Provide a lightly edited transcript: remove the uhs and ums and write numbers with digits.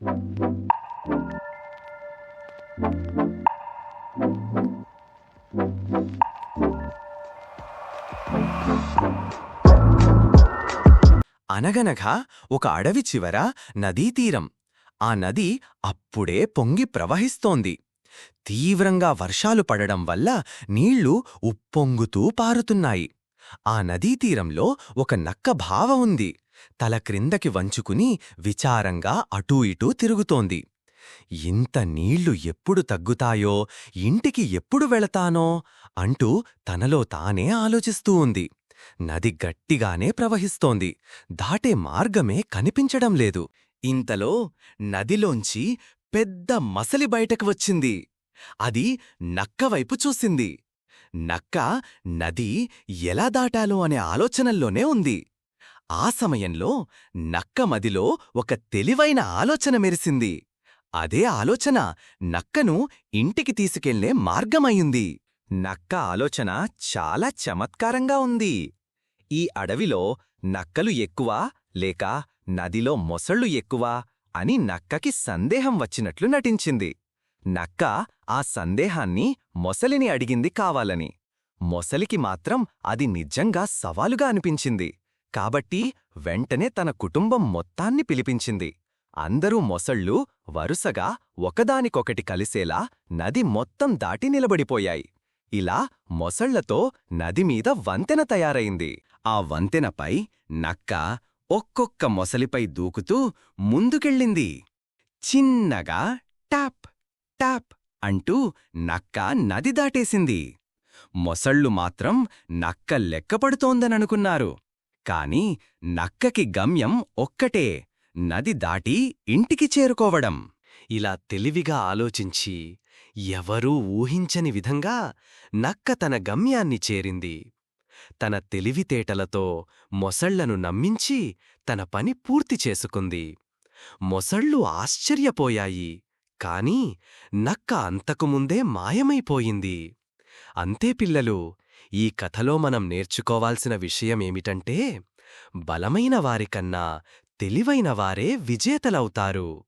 అనగనగా ఒక అడవి చివర నదీతీరం. ఆ నది అప్పుడే పొంగి ప్రవహిస్తోంది. తీవ్రంగా వర్షాలు పడడం వల్ల నీళ్లు ఉప్పొంగుతూ పారుతున్నాయి. ఆ నదీతీరంలో ఒక నక్క బావ ఉంది. తల క్రిందకి వంచుకుని విచారంగా అటూ ఇటూ తిరుగుతోంది. ఇంత నీళ్లు ఎప్పుడు తగ్గుతాయో, ఇంటికి ఎప్పుడు వెళతానో అంటూ తనలో తానే ఆలోచిస్తూ ఉంది. నది గట్టిగానే ప్రవహిస్తోంది. దాటే మార్గమే కనిపించడం లేదు. ఇంతలో నదిలోంచి పెద్ద మసలి బయటకు వచ్చింది. అది నక్కవైపు చూసింది. నక్క నది ఎలా దాటాలో అనే ఆలోచనల్లోనే ఉంది. ఆ సమయంలో నక్క మదిలో ఒక తెలివైన ఆలోచన మెరిసింది. అదే ఆలోచన నక్కను ఇంటికి తీసుకెళ్లే మార్గమయ్యింది. నక్క ఆలోచన చాలా చమత్కారంగా ఉంది. ఈ అడవిలో నక్కలు ఎక్కువా లేక నదిలో మొసళ్ళు ఎక్కువా అని నక్కకి సందేహం వచ్చినట్లు నటించింది. నక్క ఆ సందేహాన్ని మొసలిని అడిగింది కావాలని. మొసలికి మాత్రం అది నిజంగా సవాలుగా అనిపించింది. కాబట్టి వెంటనే తన కుటుంబం మొత్తాన్ని పిలిపించింది. అందరూ మొసళ్ళు వరుసగా ఒకదానికొకటి కలిసేలా నది మొత్తం దాటి నిలబడిపోయాయి. ఇలా మొసళ్లతో నదిమీద వంతెన తయారైంది. ఆ వంతెనపై నక్క ఒక్కొక్క మొసలిపై దూకుతూ ముందుకెళ్ళింది. చిన్నగా టాప్ టాప్ అంటూ నక్క నది దాటేసింది. మొసళ్ళు మాత్రం నక్క లెక్కపడుతోందననుకున్నారు. కాని నక్కకి గమ్యం ఒక్కటే, నది దాటి ఇంటికి చేరుకోవడం. ఇలా తెలివిగా ఆలోచించి ఎవరూ ఊహించని విధంగా నక్క తన గమ్యాన్ని చేరింది. తన తెలివితేటలతో మొసళ్లను నమ్మించి తన పని పూర్తి చేసుకుంది. మొసళ్ళు ఆశ్చర్యపోయాయి. కాని నక్క అంతకుముందే మాయమైపోయింది. అంతే పిల్లలు, ఈ కథలో మనం నేర్చుకోవాల్సిన విషయమేమిటంటే, బలమైన వారికన్నా తెలివైన వారే విజేతలవుతారు.